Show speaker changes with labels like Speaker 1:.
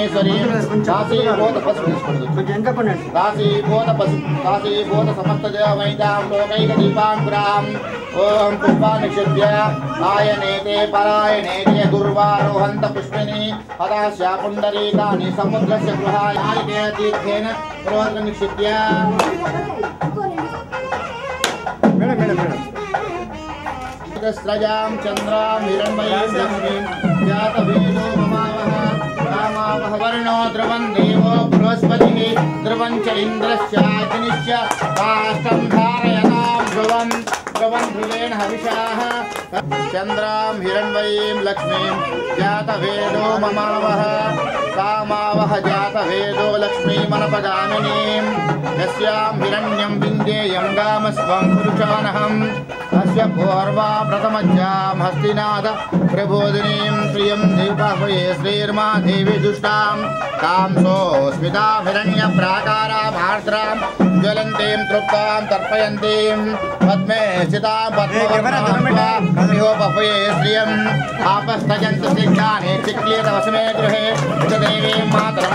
Speaker 1: పరమేశ్వరి కాశీభూత పశు కాశీభూత సమస్త వైదాం లోకైక దీపాంకురాం ఓం పుష్పానిషిద్య ఆయనేతే పరాయణేతే దుర్వారోహంత పుష్పిని పదాస్య పుండరీకాని సముద్రస్య గృహాయానికే తీర్థేన పురోగమిషిద్య స్రజాం చంద్రాం హిరణ్మయీం లక్ష్మీం జాతవేదో మమావహ కామావహ వర్ణో ధ్రువం దేవో బృహస్పతిః ధ్రువం చ ఇంద్రశ్చ అగ్నిశ్చ కాష్టం ధారయతాం ధ్రువం ధ్రువేణ హవిషాః చంద్రాం హిరణ్మయీం లక్ష్మీం జాతవేదో మమావహ కామావహ జాతవేదో లక్ష్మీమనపగామినీం యస్యాం హిరణ్యం విందేయం గామస్వం పురుషానహం అస్య పూర్వా ప్రథమజ్యాం హస్తినాథ ప్రబోధినీం శ్రియం దేవాహ్వయే శ్రీర్మా దేవి దుష్టాం తాం సోస్మితాం హిరణ్య ప్రాకారాం ఆర్ద్రాం జ్వలంతీం తృప్తాం తర్పయంతీం పద్మే స్థితాం పద్మోపహ్వయే శ్రియం ఆపస్తజంత శిక్షానే చిక్లీత వసమే గృహే దేవీం మాతరం